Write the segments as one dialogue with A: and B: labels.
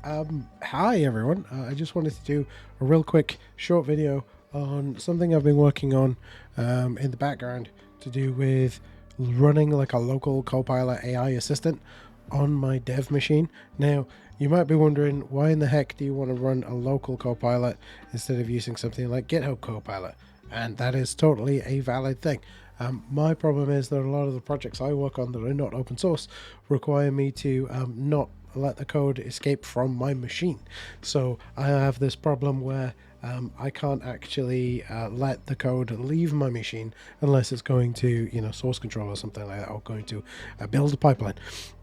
A: Hi everyone. I just wanted to do a real quick short video on something I've been working on in the background to do with running like a local Copilot AI assistant on my dev machine. Now, you might be wondering, why in the heck do you want to run a local Copilot instead of using something like GitHub Copilot? And that is totally a valid thing. My problem is that a lot of the projects I work on that are not open source require me to not let the code escape from my machine. So I have this problem where I can't actually let the code leave my machine unless it's going to, source control or something like that, or going to build a pipeline.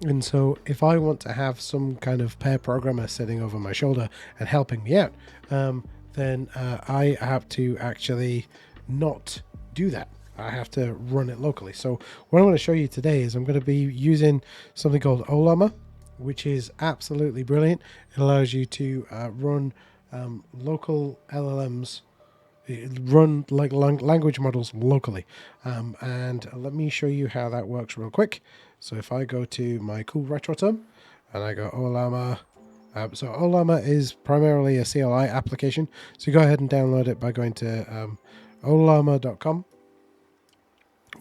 A: And so if I want to have some kind of pair programmer sitting over my shoulder and helping me out, then I have to actually not do that. I have to run it locally. So what I'm going to show you today is I'm going to be using something called Ollama, which is absolutely brilliant. It allows you to run local LLMs, run like language models locally. And let me show you how that works real quick. So if I go to my cool retro term and I go Ollama, so Ollama is primarily a CLI application. So go ahead and download it by going to Ollama.com.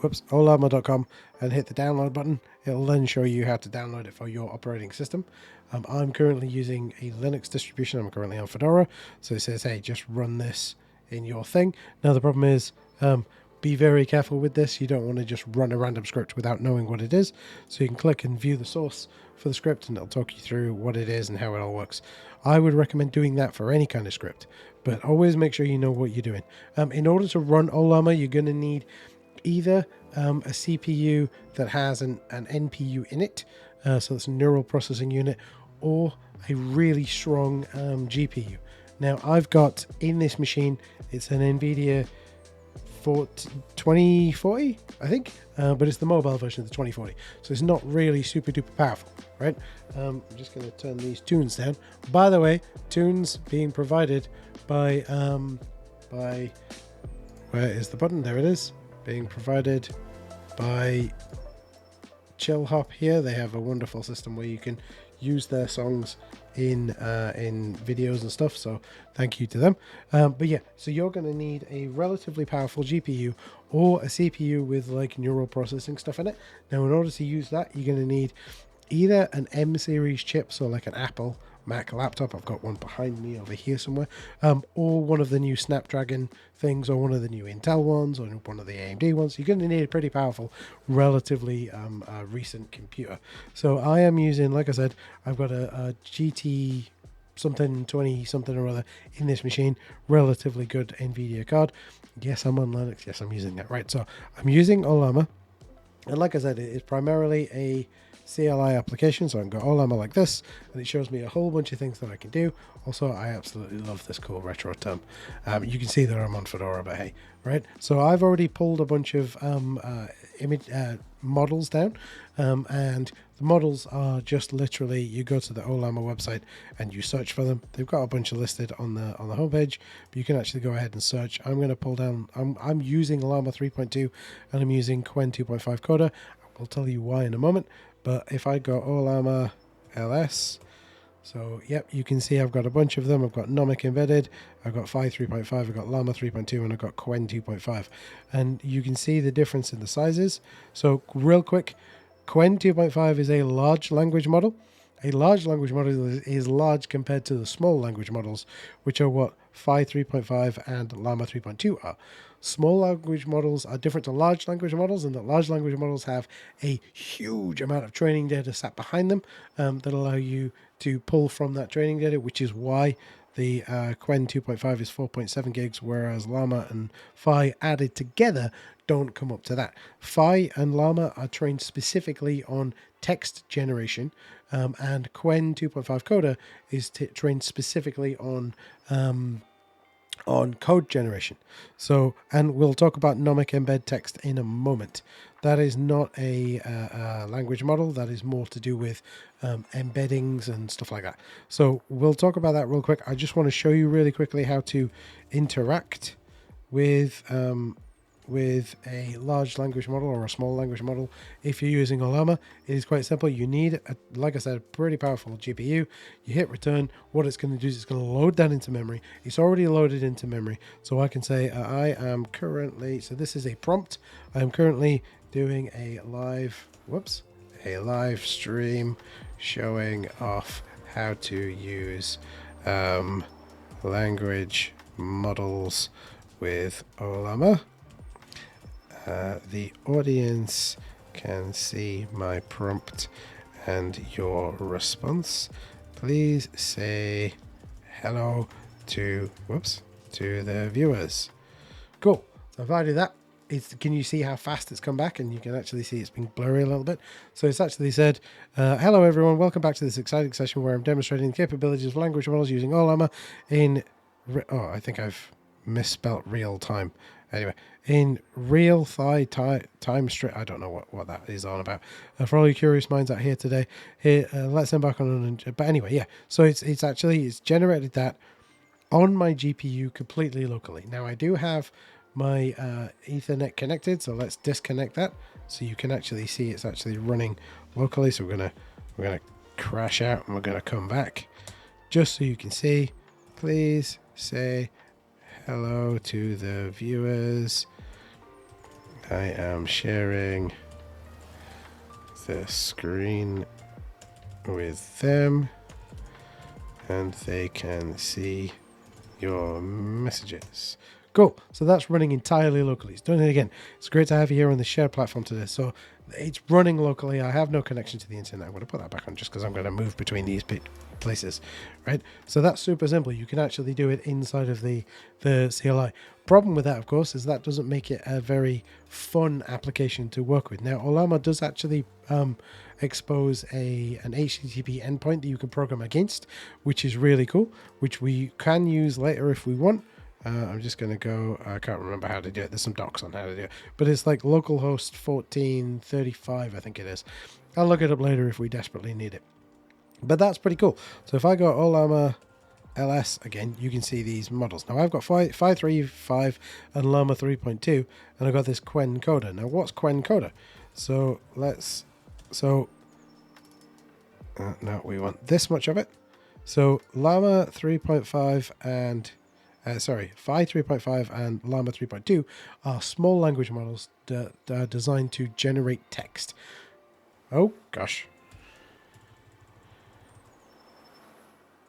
A: Ollama.com and hit the download button. It'll then show you how to download it for your operating system. I'm currently using a Linux distribution. I'm currently on Fedora. So it says, hey, just run this in your thing. Now, the problem is, be very careful with this. You don't want to just run a random script without knowing what it is. So you can click and view the source for the script and it'll talk you through what it is and how it all works. I would recommend doing that for any kind of script, but always make sure you know what you're doing. In order to run Ollama, you're going to need either a CPU that has an NPU in it, so it's a neural processing unit, or a really strong GPU. Now, I've got in this machine, it's an NVIDIA 2040, I think, but it's the mobile version of the 2040, so it's not really super duper powerful, right? I'm just going to turn these tunes down. By the way, tunes being provided by where is the button? There it is. Being provided by Chill Hop here. They have a wonderful system where you can use their songs in videos and stuff, so thank you to them. But yeah, so you're going to need a relatively powerful GPU or a CPU with like neural processing stuff in it. Now, in order to use that, you're going to need either an M series chip, so like an Apple Mac laptop. I've got one behind me over here somewhere, or one of the new Snapdragon things, or one of the new Intel ones, or one of the AMD ones. You're going to need a pretty powerful, relatively recent computer. So I am using, like I said, I've got a GT something 20 something or other in this machine, relatively good NVIDIA card. Yes, I'm on Linux. Yes, I'm using that. Right, so I'm using Ollama, and like I said, it is primarily a CLI application, so I can go Ollama like this, and it shows me a whole bunch of things that I can do. Also, I absolutely love this cool retro term. You can see that I'm on Fedora, but hey, right? So I've already pulled a bunch of image models down, and the models are just literally, you go to the Ollama website and you search for them. They've got a bunch of listed on the homepage, but you can actually go ahead and search. I'm going to pull down. I'm using Llama 3.2, and I'm using Qwen2.5-Coder. I'll tell you why in a moment. But if I go Ollama ls, so yep, you can see I've got a bunch of them. I've got Nomic embedded, I've got Phi 3.5, I've got Llama 3.2, and I've got Qwen 2.5. And you can see the difference in the sizes. So real quick, Qwen 2.5 is a large language model. A large language model is large compared to the small language models, which are what Phi 3.5 and Llama 3.2 are. Small language models are different to large language models, and that large language models have a huge amount of training data sat behind them that allow you to pull from that training data, which is why the Qwen 2.5 is 4.7 gigs, whereas Llama and Phi added together don't come up to that. Phi and Llama are trained specifically on text generation, and Qwen 2.5-Coder is trained specifically on code generation. So, and we'll talk about Nomic embed text in a moment. That is not a language model. That is more to do with embeddings and stuff like that. So we'll talk about that real quick. I just want to show you really quickly how to interact with with a large language model or a small language model. If you're using Ollama, it is quite simple. You need, like I said, a pretty powerful GPU. You hit return. What it's going to do is it's going to load that into memory. It's already loaded into memory. So I can say I am currently, so this is a prompt. I'm currently doing a live stream showing off how to use language models with Ollama. The audience can see my prompt and your response. Please say hello to the viewers. Cool. So if I do that, can you see how fast it's come back? And you can actually see it's been blurry a little bit. So it's actually said, hello everyone, welcome back to this exciting session where I'm demonstrating the capabilities of language models using Ollama in, I think I've misspelt real time. Anyway, in real time straight, I don't know what that is on about. For all you curious minds out here today, let's embark on. But anyway, yeah. So it's generated that on my GPU completely locally. Now I do have my Ethernet connected, so let's disconnect that so you can actually see it's actually running locally. So we're gonna crash out and we're gonna come back just so you can see. Please say hello to the viewers. I am sharing the screen with them and they can see your messages. Cool. So that's running entirely locally. It's doing it again. It's great to have you here on the shared platform today. So it's running locally. I have no connection to the internet. I'm going to put that back on just because I'm going to move between these places, right? So that's super simple. You can actually do it inside of the CLI. Problem with that, of course, is that doesn't make it a very fun application to work with. Now, Ollama does actually expose an HTTP endpoint that you can program against, which is really cool, which we can use later if we want. I'm just going to go, I can't remember how to do it. There's some docs on how to do it, but it's like localhost 1435, I think it is. I'll look it up later if we desperately need it. But that's pretty cool. So if I go Ollama LS again, you can see these models. Now I've got 5.3.5 and Llama 3.2, and I've got this Qwen2.5-Coder. Now what's Qwen2.5-Coder? So no, we want this much of it. So Llama 3.5 and 5.3.5 and Llama 3.2 are small language models that are designed to generate text. Oh, gosh.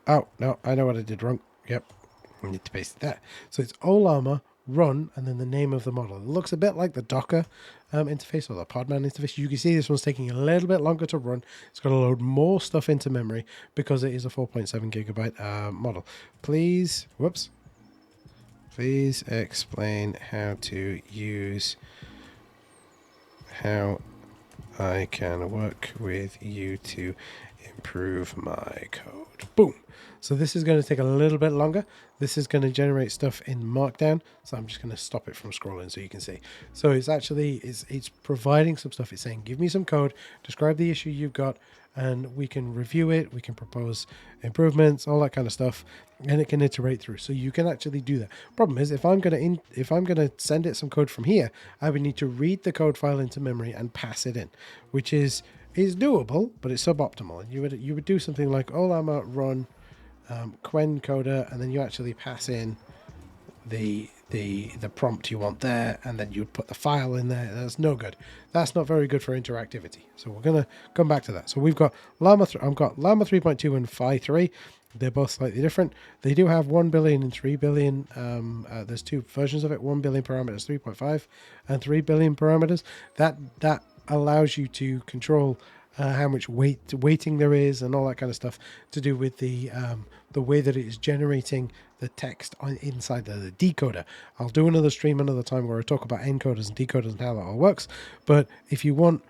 A: Oh, no, I know what I did wrong. Yep, I need to paste that. So it's Ollama, run, and then the name of the model. It looks a bit like the Docker interface or the Podman interface. You can see this one's taking a little bit longer to run. It's got to load more stuff into memory because it is a 4.7 gigabyte model. Please explain how to use, how I can work with you to improve my code. Boom. So this is going to take a little bit longer. This is going to generate stuff in Markdown. So I'm just going to stop it from scrolling so you can see. So it's actually, it's providing some stuff. It's saying, give me some code, describe the issue you've got, and we can review it. We can propose improvements, all that kind of stuff, and it can iterate through. So you can actually do that. Problem is, if I'm going to send it some code from here, I would need to read the code file into memory and pass it in, which is doable, but it's suboptimal. And you would do something like Ollama run Qwen2.5, and then you actually pass in the prompt you want there, and then you'd put the file in there. That's no good. That's not very good for interactivity. So we're gonna come back to that. So we've got I've got Llama 3.2 and Phi 3. They're both slightly different. They do have 1 billion and 3 billion. There's two versions of it: 1 billion parameters, 3.5, and 3 billion parameters. That allows you to control how much weighting there is and all that kind of stuff to do with the way that it is generating the text inside the decoder. I'll do another stream another time where I talk about encoders and decoders and how that all works. But if you want,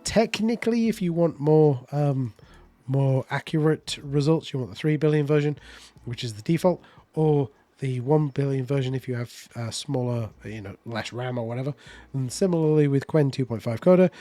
A: technically, if you want more accurate results, you want the 3 billion version, which is the default, or the 1 billion version if you have smaller, less RAM or whatever. And similarly with Qwen2.5-Coder,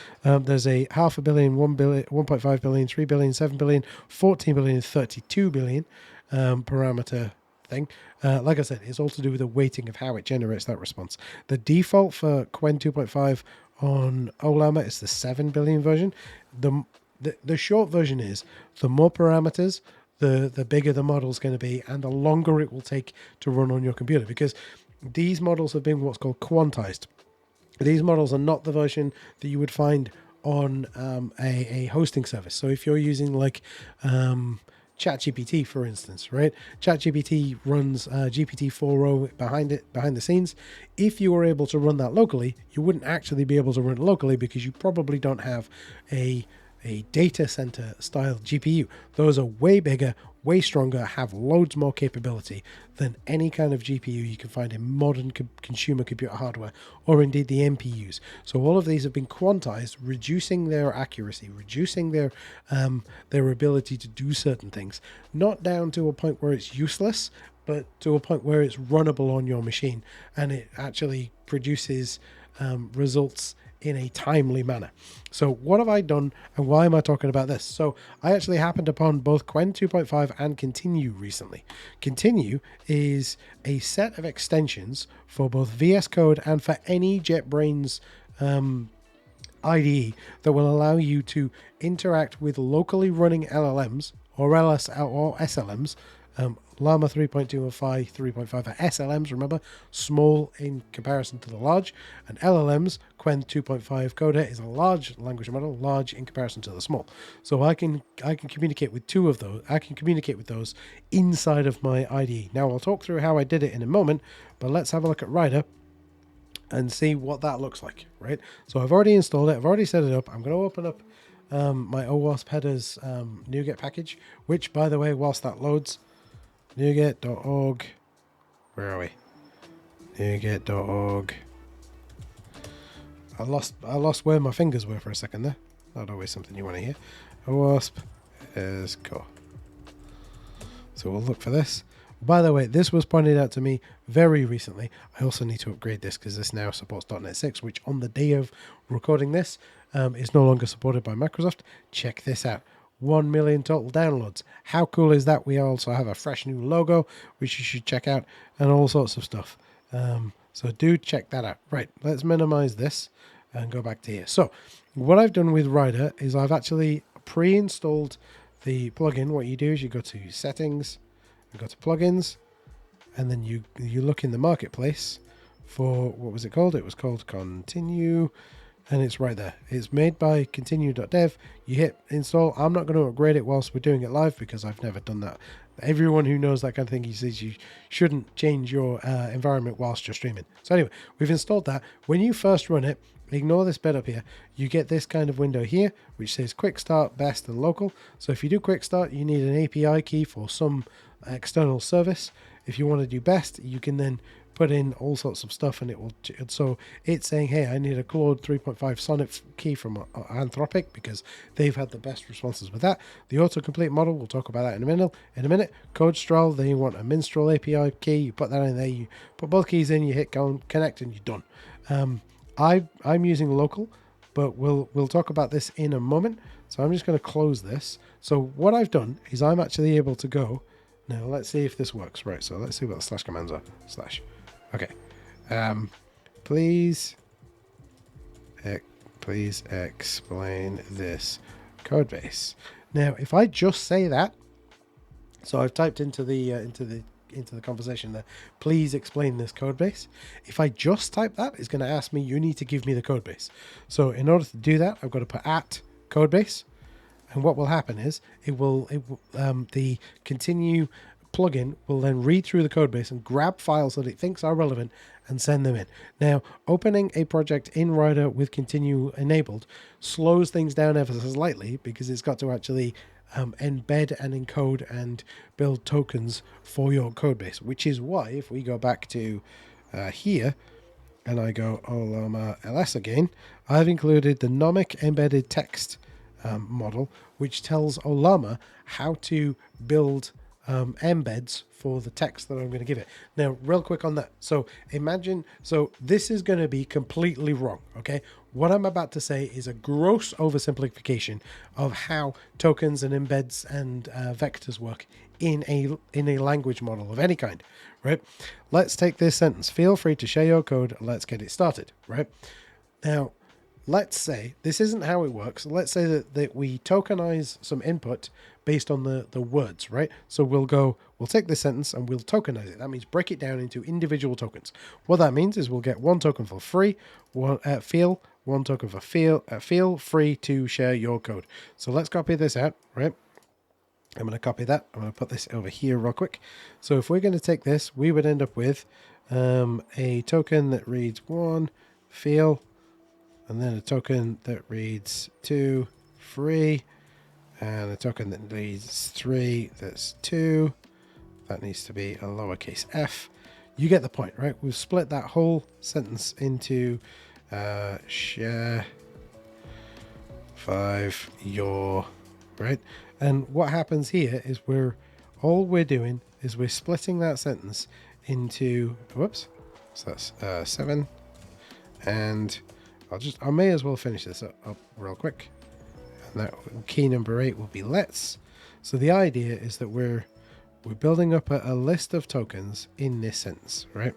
A: there's a 500 million, 1 billion, 1.5 billion, 3 billion, 7 billion, 14 billion, 32 billion parameter thing. Like I said, it's all to do with the weighting of how it generates that response. The default for Qwen 2.5 on Ollama is the 7 billion version. The short version is the more parameters, the bigger the model is going to be, and the longer it will take to run on your computer, because these models have been what's called quantized. These models are not the version that you would find on a hosting service. So if you're using like ChatGPT, for instance, right? ChatGPT runs GPT-4o behind the scenes. If you were able to run that locally, you wouldn't actually be able to run it locally because you probably don't have a data center style GPU. Those are way bigger, way stronger, have loads more capability than any kind of GPU you can find in modern consumer computer hardware, or indeed the NPUs. So all of these have been quantized, reducing their accuracy, reducing their ability to do certain things, not down to a point where it's useless, but to a point where it's runnable on your machine, and it actually produces results in a timely manner. So what have I done, and why am I talking about this? So I actually happened upon both Qwen 2.5 and Continue recently. Continue is a set of extensions for both VS Code and for any JetBrains IDE that will allow you to interact with locally running LLMs or SLMs. Llama 3.2 and 3.5 are SLMs, remember, small in comparison to the large, and LLMs, Qwen2.5-Coder, is a large language model, large in comparison to the small. So I can communicate with two of those. I can communicate with those inside of my IDE. Now I'll talk through how I did it in a moment, but let's have a look at Rider and see what that looks like, right? So I've already installed it. I've already set it up. I'm going to open up my OWASP headers NuGet package, which, by the way, whilst that loads, NuGet.org, where are we? NuGet.org. I lost where my fingers were for a second there. Not always something you want to hear. OWASP is go. So we'll look for this. By the way, this was pointed out to me very recently. I also need to upgrade this because this now supports .NET 6, which on the day of recording this is no longer supported by Microsoft. Check this out. 1 million total downloads. How cool is that? We also have a fresh new logo, which you should check out, and all sorts of stuff. So do check that out. Right, let's minimize this and go back to here. So what I've done with Rider is I've actually pre-installed the plugin. What you do is you go to settings, you go to plugins, and then you look in the marketplace for, what was it called? It was called Continue. And it's right there. It's made by Continue.dev. You hit install. I'm not going to upgrade it whilst we're doing it live because I've never done that. Everyone who knows that kind of thing, he says you shouldn't change your environment whilst you're streaming. So anyway, we've installed that. When you first run it, ignore this bit up here. You get this kind of window here, which says quick start, best, and local. So if you do quick start, you need an API key for some external service. If you want to do best, you can then put in all sorts of stuff, and it will. So it's saying, hey, I need a Claude 3.5 Sonnet key from Anthropic because they've had the best responses with that. The autocomplete model, we'll talk about that in a minute. CodeStrel, they want a Minstrel API key. You put that in there. You put both keys in. You hit connect, and you're done. I'm using local, but we'll talk about this in a moment. So I'm just going to close this. So what I've done is I'm actually able to go. Now let's see if this works. Right. So let's see what the slash commands are. Slash. Okay, please explain this code base. Now, if I just say that, so I've typed into the conversation there, please explain this code base. If I just type that, it's going to ask me, you need to give me the code base. So in order to do that, I've got to put at code base, and what will happen is the Continue plugin will then read through the code base and grab files that it thinks are relevant and send them in. Now, opening a project in Rider with Continue enabled slows things down ever so slightly because it's got to actually embed and encode and build tokens for your code base, which is why if we go back to here and I go Ollama ls again, I've included the nomic embedded text model, which tells Ollama how to build embeds for the text that I'm going to give it. Now, real quick on that. So imagine, so this is going to be completely wrong. Okay. What I'm about to say is a gross oversimplification of how tokens and embeds and vectors work in a language model of any kind, right? Let's take this sentence. Feel free to share your code. Let's get it started, right? Now, let's say this isn't how it works. Let's say that we tokenize some input based on the words, right? So we'll take this sentence and we'll tokenize it. That means break it down into individual tokens. What that means is we'll get one token for free, one token for feel free to share your code. So let's copy this out, right? I'm going to copy that. I'm going to put this over here real quick. So if we're going to take this, we would end up with a token that reads 1, feel, and then a token that reads 2, free, and a token that reads 3, that's 2. That needs to be a lowercase f. You get the point, right? We've split that whole sentence into share 5 your, right? And what happens here is all we're doing is we're splitting that sentence into, whoops, so that's 7, and I may as well finish this up real quick. And that key number 8 will be let's. So the idea is that we're building up a list of tokens in this sentence, right?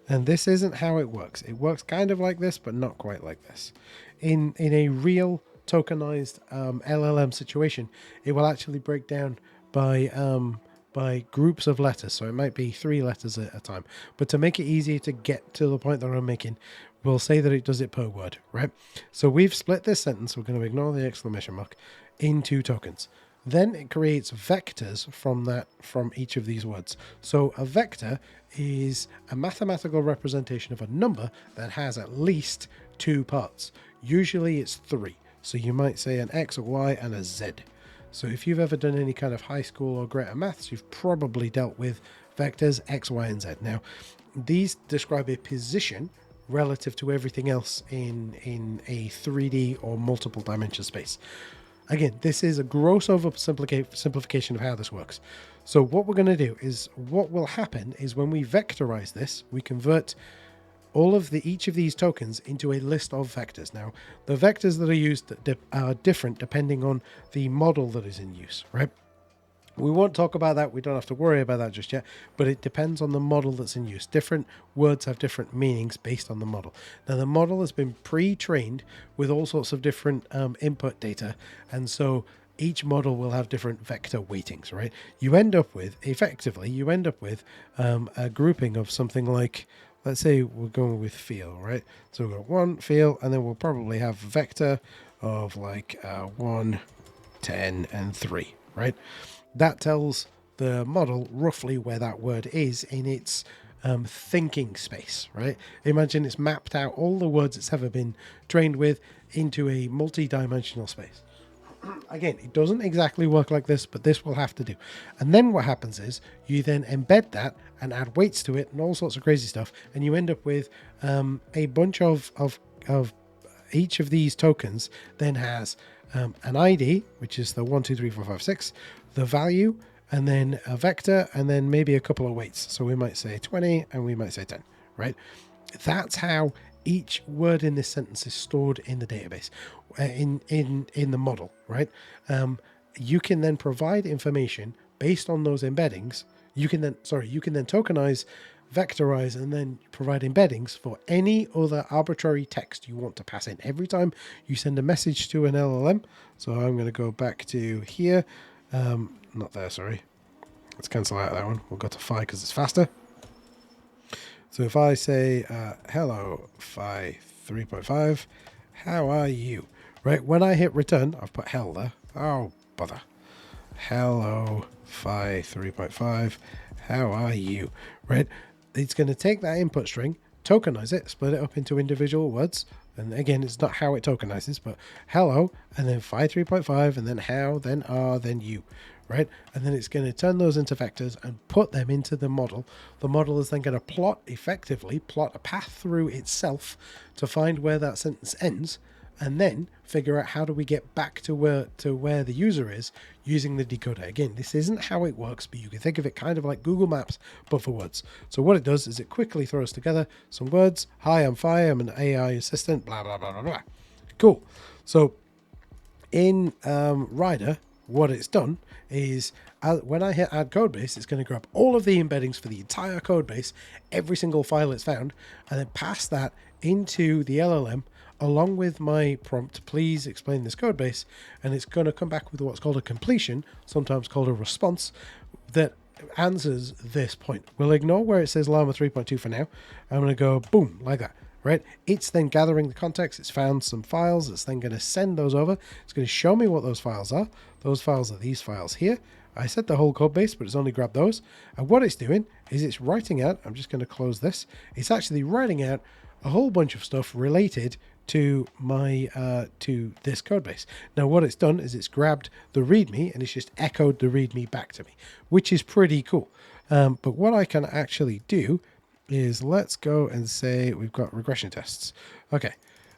A: And this isn't how it works. It works kind of like this, but not quite like this. In a real tokenized LLM situation, it will actually break down by groups of letters. So it might be 3 letters at a time. But to make it easier to get to the point that I'm making, we'll say that it does it per word, right? So we've split this sentence. We're going to ignore the exclamation mark into tokens. Then it creates vectors from each of these words. So a vector is a mathematical representation of a number that has at least 2 parts. Usually it's 3. So you might say an X, a Y, and a Z. So if you've ever done any kind of high school or greater maths, you've probably dealt with vectors X, Y, and Z. Now, these describe a position relative to everything else in a 3D or multiple dimension space. Again, this is a gross oversimplification of how this works. So what we're going to do is, what will happen is when we vectorize this, we convert each of these tokens into a list of vectors. Now, the vectors that are used are different depending on the model that is in use, right? We won't talk about that. We don't have to worry about that just yet, but it depends on the model that's in use. Different words have different meanings based on the model. Now, the model has been pre-trained with all sorts of different input data, and so each model will have different vector weightings, right? You end up with a grouping of something like, let's say we're going with feel, right? So we've got 1 feel, and then we'll probably have vector of like 1, 10, and 3, right? That tells the model roughly where that word is in its thinking space, right? Imagine it's mapped out all the words it's ever been trained with into a multi-dimensional space. Again, it doesn't exactly work like this, but this will have to do. And then what happens is you then embed that and add weights to it and all sorts of crazy stuff, and you end up with a bunch of each of these tokens then has an ID, which is the 1, 2, 3, 4, 5, 6, the value, and then a vector, and then maybe a couple of weights. So we might say 20 and we might say 10, right? That's how each word in this sentence is stored in the database, in the model, right? You can then provide information based on those embeddings. You can then tokenize, vectorize, and then provide embeddings for any other arbitrary text you want to pass in. Every time you send a message to an LLM, so I'm going to go back to here, not there, sorry. Let's cancel out that one. We'll go to Phi because it's faster. So if I say, hello, Phi 3.5, how are you? Right, when I hit return, I've put hell there. Oh, bother. Hello, Phi 3.5, how are you? Right, it's going to take that input string, tokenize it, split it up into individual words. And again, it's not how it tokenizes, but hello, and then Phi 3.5, and then how, then are, then you. Right, and then it's going to turn those into vectors and put them into the model. The model is then going to effectively plot a path through itself to find where that sentence ends, and then figure out how do we get back to where the user is using the decoder. Again, this isn't how it works, but you can think of it kind of like Google Maps, but for words. So what it does is it quickly throws together some words. Hi, I'm Fi, I'm an AI assistant, blah, blah, blah, blah, blah. Cool. So in Rider, what it's done is when I hit add codebase, it's going to grab all of the embeddings for the entire codebase, every single file it's found, and then pass that into the LLM along with my prompt, please explain this codebase, and it's going to come back with what's called a completion, sometimes called a response, that answers this point. We'll ignore where it says Llama 3.2 for now. I'm going to go boom, like that. Right? It's then gathering the context. It's found some files. It's then going to send those over. It's going to show me what those files are. Those files are these files here. I set the whole code base, but it's only grabbed those. And what it's doing is it's writing out, I'm just going to close this. It's actually writing out a whole bunch of stuff related to my to this code base. Now what it's done is it's grabbed the README and it's just echoed the README back to me, which is pretty cool. But what I can actually do is let's go and say we've got regression tests. Okay.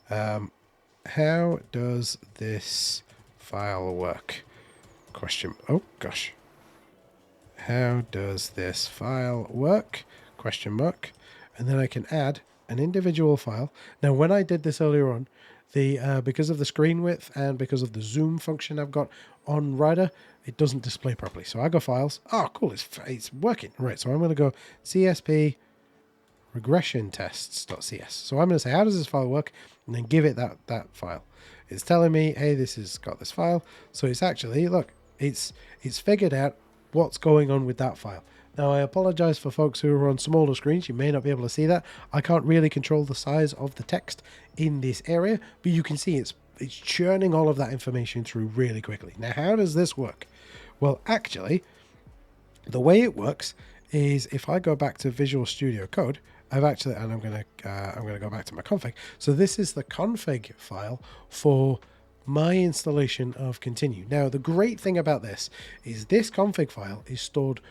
A: How does this file work? Question. Oh gosh. How does this file work? Question mark. And then I can add an individual file. Now, when I did this earlier on, the because of the screen width and because of the zoom function I've got on Rider, it doesn't display properly. So I go files. Oh, cool. It's working. Right. So I'm going to go CSP regression tests.cs. So I'm going to say, how does this file work? And then give it that file. It's telling me, hey, this has got this file. So it's actually, look, it's figured out what's going on with that file. Now, I apologize for folks who are on smaller screens. You may not be able to see that. I can't really control the size of the text in this area, but you can see it's churning all of that information through really quickly. Now, how does this work? Well, actually, the way it works is if I go back to Visual Studio Code, I've actually, and I'm gonna go back to my config. So this is the config file for my installation of Continue. Now, the great thing about this is this config file is stored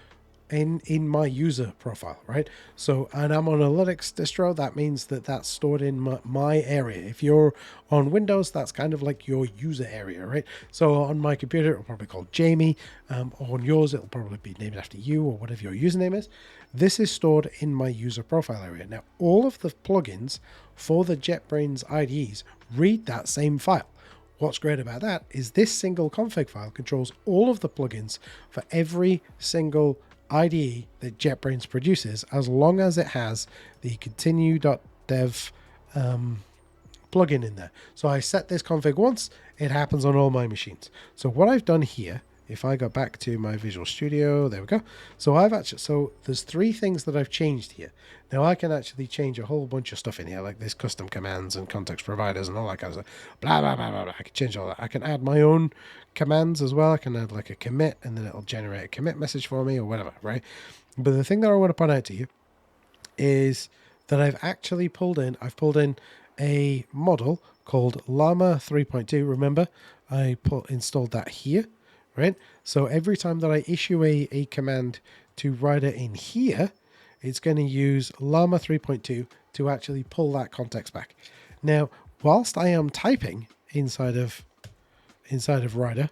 A: in my user profile, right? So, and I'm on a Linux distro. That means that that's stored in my area. If you're on Windows, that's kind of like your user area, right? So on my computer, it'll probably be called Jamie. On yours, it'll probably be named after you or whatever your username is. This is stored in my user profile area. Now, all of the plugins for the JetBrains IDEs read that same file. What's great about that is this single config file controls all of the plugins for every single IDE that JetBrains produces, as long as it has the Continue.dev plugin in there. So I set this config once, it happens on all my machines. So what I've done here, if I go back to my Visual Studio, there we go. So there's three things that I've changed here. Now I can actually change a whole bunch of stuff in here, like this custom commands and context providers and all that kind of stuff. Blah, blah, blah, blah, blah. I can change all that. I can add my own commands as well. I can add like a commit and then it'll generate a commit message for me or whatever, right? But the thing that I want to point out to you is that I've pulled in a model called Llama 3.2. Remember, I installed that here. Right? So every time that I issue a command to Rider in here, it's going to use Llama 3.2 to actually pull that context back. Now, whilst I am typing inside of Rider,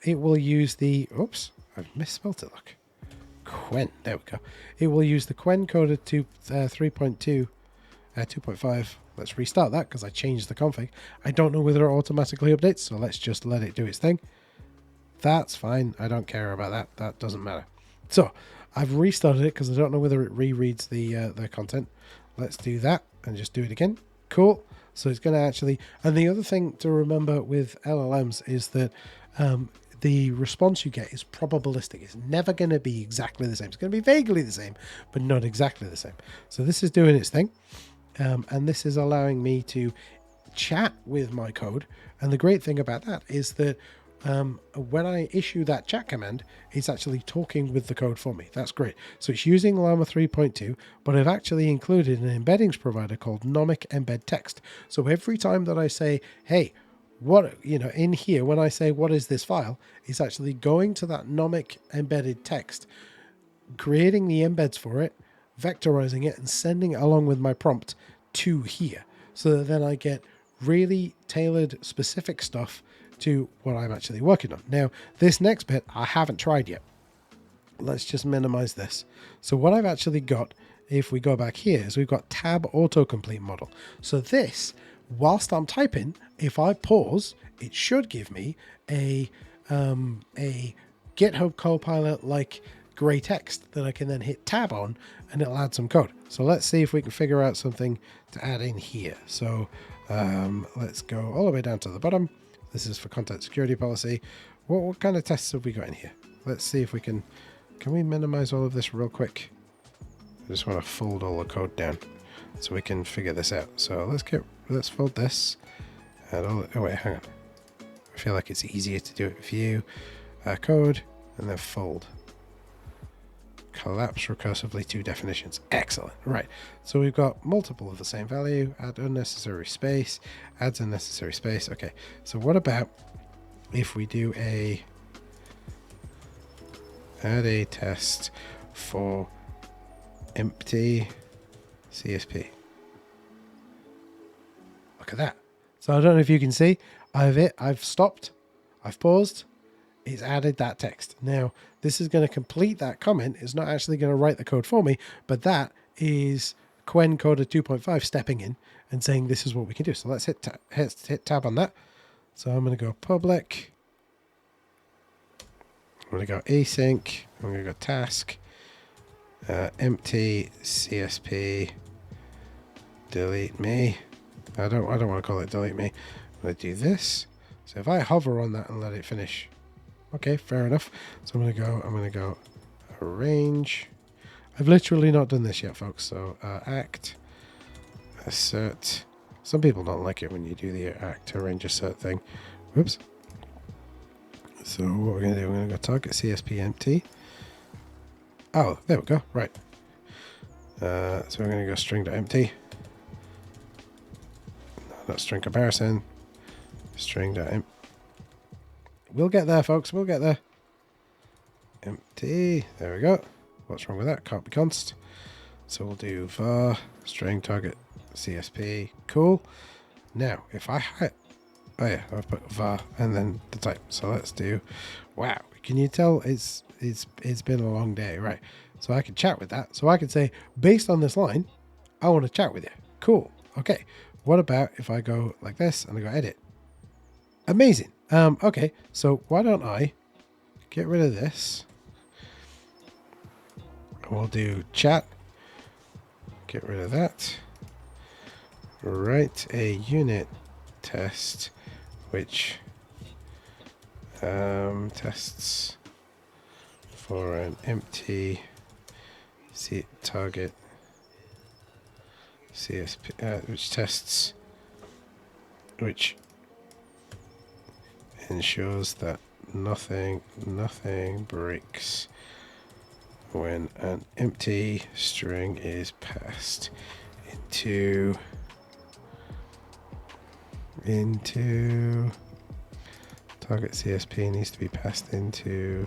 A: it will use the, oops, I've misspelled it, look. Qwen, there we go. It will use the Qwen2.5 2.5. Let's restart that because I changed the config. I don't know whether it automatically updates, so let's just let it do its thing. That's fine. I don't care about that. That doesn't matter. So I've restarted it because I don't know whether it rereads the content. Let's do that and just do it again. Cool. So it's going to actually, and the other thing to remember with LLMs is that the response you get is probabilistic. It's never going to be exactly the same. It's going to be vaguely the same, but not exactly the same. So this is doing its thing. And this is allowing me to chat with my code. And the great thing about that is that when I issue that chat command, it's actually talking with the code for me. That's great. So it's using Llama 3.2, but I've actually included an embeddings provider called Nomic Embed Text. So every time that I say, hey, in here, when I say, what is this file? It's actually going to that Nomic embedded text, creating the embeds for it, vectorizing it, and sending it along with my prompt to here. So that then I get really tailored, specific stuff to what I'm actually working on. Now, this next bit I haven't tried yet. Let's just minimize this. So what I've actually got, if we go back here, is we've got tab autocomplete model. So this, whilst I'm typing, if I pause, it should give me a GitHub Copilot-like gray text that I can then hit tab on and it'll add some code. So let's see if we can figure out something to add in here. So let's go all the way down to the bottom. This is for content security policy. What kind of tests have we got in here? Let's see if we can we minimize all of this real quick? I just want to fold all the code down so we can figure this out. So let's fold this and oh wait, hang on. I feel like it's easier to do it. View, code, and then fold. Collapse recursively to definitions. Excellent. Right. So we've got multiple of the same value. Add unnecessary space. Adds unnecessary space. Okay. So what about if we do add a test for empty CSP? Look at that. So I don't know if you can see. I've stopped. I've paused. It's added that text. Now, this is going to complete that comment. It's not actually going to write the code for me, but that is Qwen2.5 stepping in and saying this is what we can do. So let's hit tab on that. So I'm going to go public. I'm going to go async. I'm going to go task. Empty CSP. Delete me. I don't want to call it delete me. I'm going to do this. So if I hover on that and let it finish. Okay, fair enough. So I'm going to go arrange. I've literally not done this yet, folks. So act, assert. Some people don't like it when you do the act, arrange, assert thing. Whoops. So what we're going to do, we're going to go target CSP empty. Oh, there we go. Right. So we're going to go string.empty. No, not string comparison. String.empty. We'll get there, folks. We'll get there. Empty. There we go. What's wrong with that? Can't be const. So we'll do var string target CSP. Cool. Now, if I hit, oh yeah, I've put var and then the type. So let's do. Wow. Can you tell it's been a long day, right? So I can chat with that. So I can say, based on this line, I want to chat with you. Cool. Okay. What about if I go like this and I go edit? Amazing. Okay, so why don't I get rid of this? We'll do chat. Get rid of that. Write a unit test which tests for an empty target CSP, which ensures that nothing breaks when an empty string is passed into target CSP needs to be passed into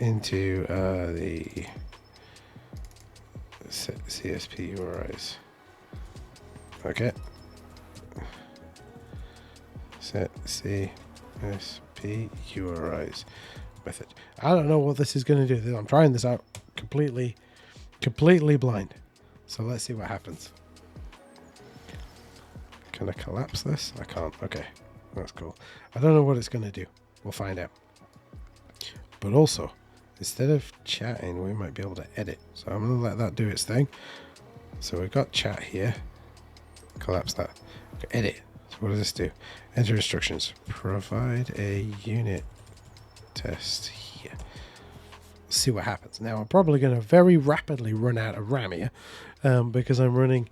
A: into the CSP URIs. Okay. Set CSP URIs method. I don't know what this is going to do. I'm trying this out completely blind. So let's see what happens. Can I collapse this? I can't. Okay. That's cool. I don't know what it's going to do. We'll find out. But also, instead of chatting, we might be able to edit. So I'm going to let that do its thing. So we've got chat here. Collapse that. Okay, edit. So what does this do? Enter instructions. Provide a unit test here. Let's see what happens. Now I'm probably going to very rapidly run out of RAM here because I'm running.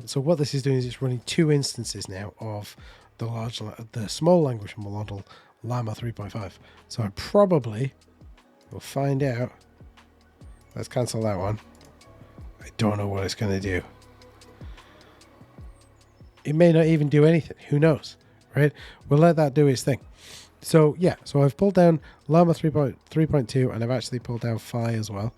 A: So what this is doing is it's running two instances now of the small language model Llama 3.5. So I probably will find out. Let's cancel that one. I don't know what it's going to do. It may not even do anything. Who knows, right? We'll let that do its thing. So yeah, so I've pulled down Llama 3.2 and I've actually pulled down Phi as well.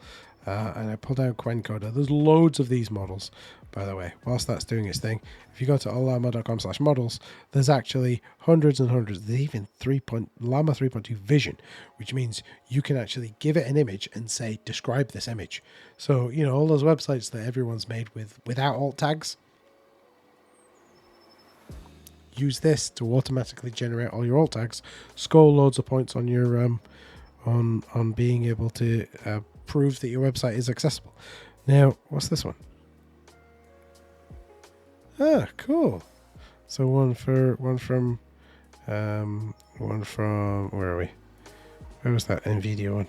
A: And I pulled down Qwen2.5-Coder. There's loads of these models, by the way, whilst that's doing its thing. If you go to ollama.com/models, there's actually hundreds and hundreds. There's even Llama 3.2 Vision, which means you can actually give it an image and say, describe this image. So, you know, all those websites that everyone's made without alt tags, use this to automatically generate all your alt tags, score loads of points on your on being able to prove that your website is accessible. Now, what's this one? Ah, cool. So one from where are we? Where was that NVIDIA one?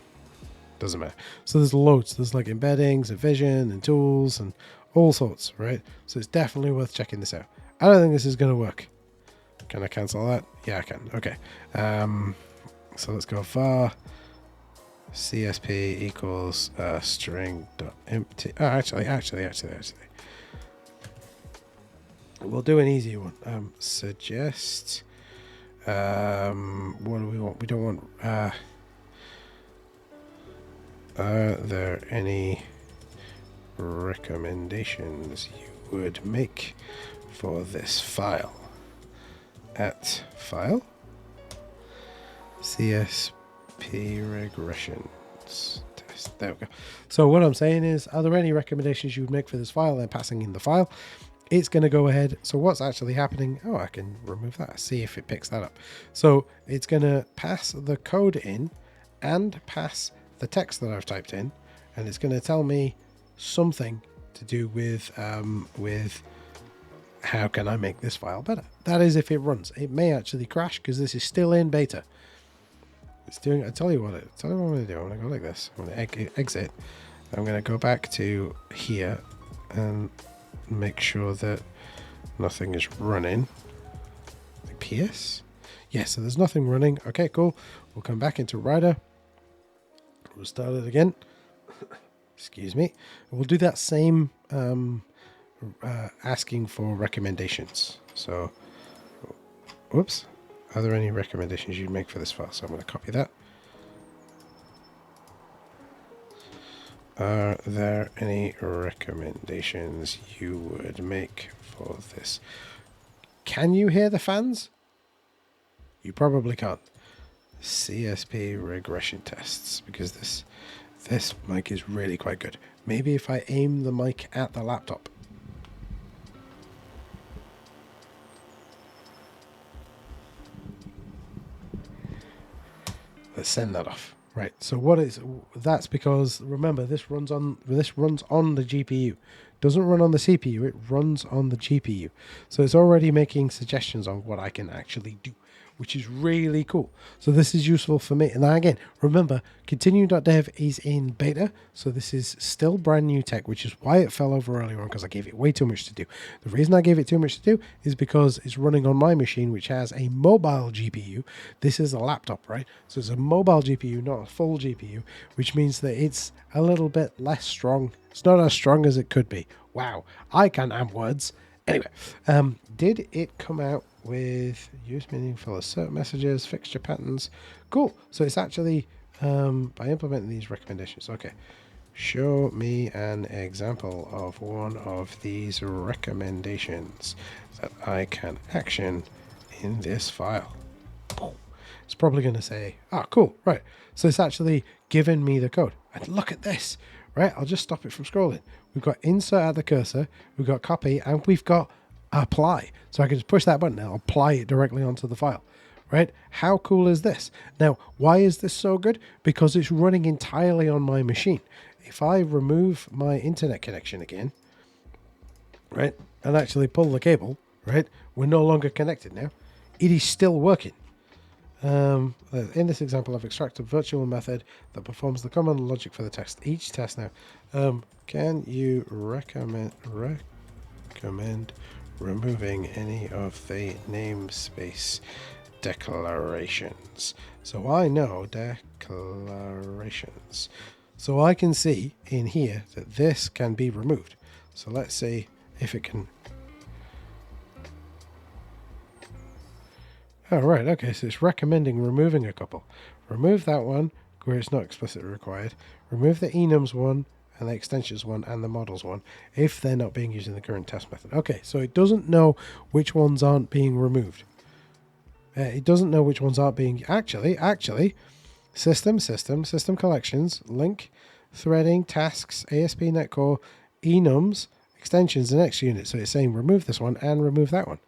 A: Doesn't matter. So there's loads. There's like embeddings and vision and tools and all sorts, right? So it's definitely worth checking this out. I don't think this is going to work. Can I cancel that? Yeah, I can. Okay. So let's go var CSP equals string.empty. Oh, actually. We'll do an easier one. Suggest. What do we want? We don't want. Are there any recommendations you would make for this file? At file CSP regressions test. There we go. So what I'm saying is, are there any recommendations you would make for this file? Then passing in the file, it's going to go ahead. So what's actually happening? Oh, I can remove that. See if it picks that up. So it's going to pass the code in and pass the text that I've typed in, and it's going to tell me something to do with how can I make this file better? That is if it runs. It may actually crash because this is still in beta. It's doing. I tell you what I'm going to do. I'm going to go like this. I'm going to exit. I'm going to go back to here and make sure that nothing is running. PS. Yeah, so there's nothing running. Okay, cool. We'll come back into Rider. We'll start it again. Excuse me. We'll do that same asking for recommendations. So, whoops. Are there any recommendations you'd make for this file? So I'm going to copy that. Are there any recommendations you would make for this? Can you hear the fans? You probably can't. CSP regression tests, because this mic is really quite good. Maybe if I aim the mic at the laptop. Let's send that off. Right. So that's because remember this runs on the GPU. Doesn't run on the CPU, it runs on the GPU. So it's already making suggestions on what I can actually do, which is really cool. So this is useful for me. And again, remember, Continue.dev is in beta, so this is still brand new tech, which is why it fell over earlier on, because I gave it way too much to do. The reason I gave it too much to do is because it's running on my machine, which has a mobile GPU. This is a laptop, right? So it's a mobile GPU, not a full GPU, which means that it's a little bit less strong. It's not as strong as it could be. Wow, I can't have words. Anyway, did it come out with use meaningful assert messages, fixture patterns? Cool. So it's actually by implementing these recommendations. Okay, show me an example of one of these recommendations that I can action in this file. It's probably going to say, cool, right. So it's actually given me the code. And look at this, right? I'll just stop it from scrolling. We've got insert at the cursor, we've got copy, and we've got apply. So I can just push that button and apply it directly onto the file, right? How cool is this? Now, why is this so good? Because it's running entirely on my machine. If I remove my internet connection again, right, and actually pull the cable, right, we're no longer connected now. It is still working. In this example, I've extracted a virtual method that performs the command logic for the test. Each test now. Can you recommend removing any of the namespace declarations? So I know declarations. So I can see in here that this can be removed. So let's see if it can. Oh, right. Okay. So it's recommending removing a couple. Remove that one where it's not explicitly required. Remove the enums one and the extensions one and the models one if they're not being used in the current test method. Okay. So it doesn't know which ones aren't being removed. It doesn't know which ones aren't being actually system collections, link, threading, tasks, ASP.NET Core, enums, extensions, and XUnit. So it's saying remove this one and remove that one.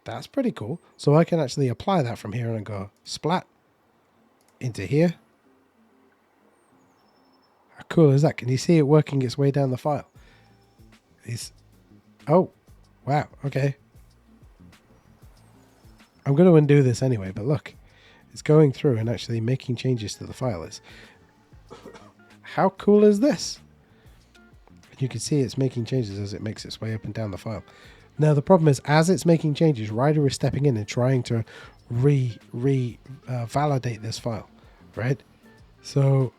A: That's pretty cool. So I can actually apply that from here and go splat into here. How cool is that? Can you see it working its way down the file? Oh, wow. Okay. I'm going to undo this anyway, but look, it's going through and actually making changes to the file. How cool is this? You can see it's making changes as it makes its way up and down the file. Now the problem is, as it's making changes, Rider is stepping in and trying to validate this file, right? So,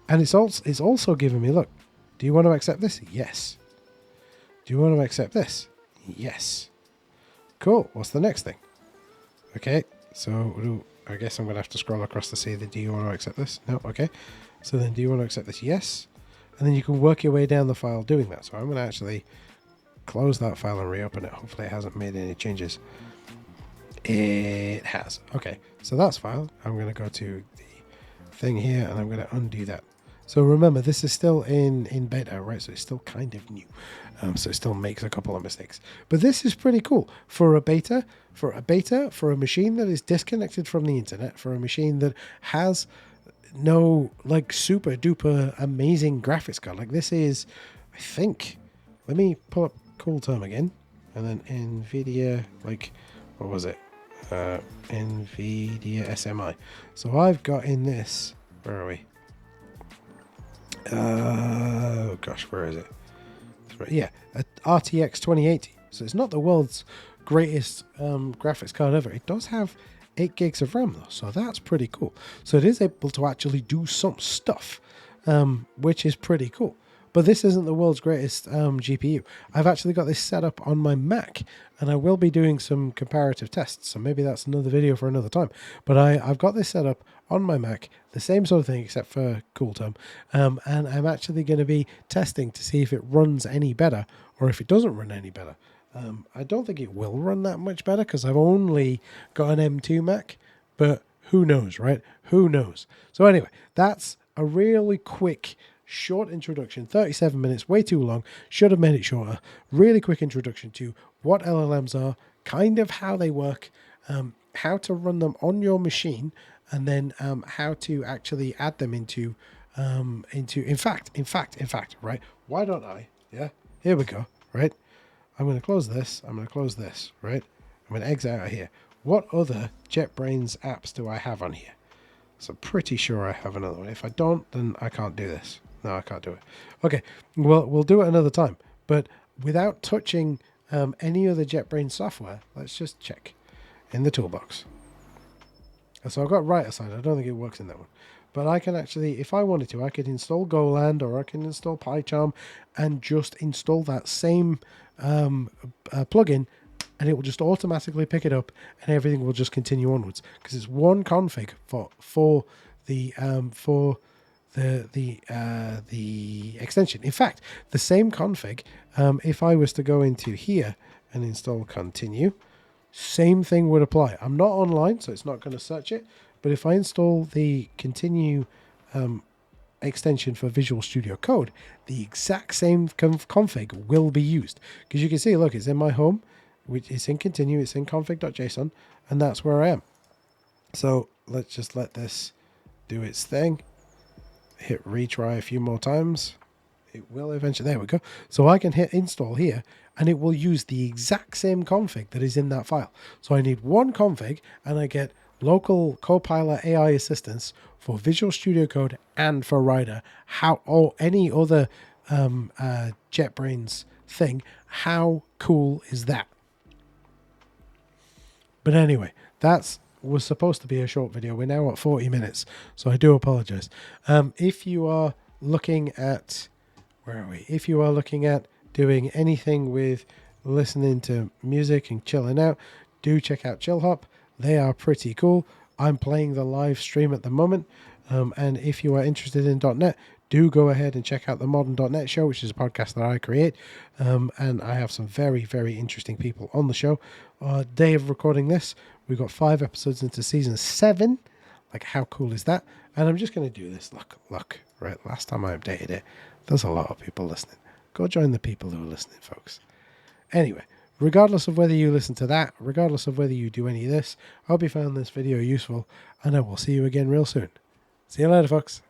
A: and it's also giving me, look, do you want to accept this? Yes. Do you want to accept this? Yes. Cool. What's the next thing? Okay. So I guess I'm going to have to scroll across to see do you want to accept this? No. Okay. So then, do you want to accept this? Yes. And then you can work your way down the file doing that. So I'm going to actually close that file and reopen it. Hopefully it hasn't made any changes. It has. Okay, so that's file. I'm going to go to the thing here and I'm going to undo that. So remember, this is still in beta, right? So it's still kind of new. So it still makes a couple of mistakes. But this is pretty cool for a beta, for a machine that is disconnected from the internet, for a machine that has no like super duper amazing graphics card. Like this is, I think, let me pull up CoolTerm again, and then NVIDIA, like, what was it? NVIDIA SMI. So I've got in this, where are we? Oh gosh, where is it? Yeah, a RTX 2080. So it's not the world's greatest graphics card ever. It does have 8 gigs of RAM though, so that's pretty cool. So it is able to actually do some stuff, which is pretty cool. But this isn't the world's greatest GPU. I've actually got this set up on my Mac, and I will be doing some comparative tests. So maybe that's another video for another time. But I've got this set up on my Mac, the same sort of thing except for CoolTerm. And I'm actually going to be testing to see if it runs any better or if it doesn't run any better. I don't think it will run that much better because I've only got an M2 Mac, but who knows, right? Who knows? So anyway, that's a really quick, short introduction, 37 minutes, way too long, should have made it shorter. Really quick introduction to what LLMs are, kind of how they work, how to run them on your machine, and then how to actually add them into in fact, right? Why don't I? Yeah, here we go, right? I'm going to close this. I'm going to close this, right? I'm going to exit out of here. What other JetBrains apps do I have on here? So I'm pretty sure I have another one. If I don't, then I can't do this. No, I can't do it. Okay, well, we'll do it another time. But without touching any other JetBrains software, let's just check in the toolbox. So I've got right aside. I don't think it works in that one. But I can actually, if I wanted to, I could install Goland or I can install PyCharm and just install that same plugin, and it will just automatically pick it up and everything will just continue onwards because it's one config for the extension. In fact, the same config, if I was to go into here and install Continue, same thing would apply. I'm not online, so it's not going to search it. But if I install the Continue extension for Visual Studio Code, the exact same config will be used. Because you can see, look, it's in my home, which is in Continue, it's in config.json, and that's where I am. So let's just let this do its thing. Hit retry a few more times. It will eventually, there we go. So I can hit install here and it will use the exact same config that is in that file. So I need one config and I get local Copilot AI assistance for Visual Studio Code and for Rider. Or any other JetBrains thing. How cool is that? But anyway, was supposed to be a short video. We're now at 40 minutes, so I do apologize. If you are looking at, where are we? If you are looking at doing anything with listening to music and chilling out, do check out ChillHop. They are pretty cool. I'm playing the live stream at the moment. And if you are interested in .NET, do go ahead and check out the Modern.NET Show, which is a podcast that I create. And I have some very, very interesting people on the show. Day of recording this, we've got 5 episodes into season 7. Like, how cool is that? And I'm just going to do this. Look, right? Last time I updated it, there's a lot of people listening. Go join the people who are listening, folks. Anyway, regardless of whether you listen to that, regardless of whether you do any of this, I hope you found this video useful, and I will see you again real soon. See you later, folks.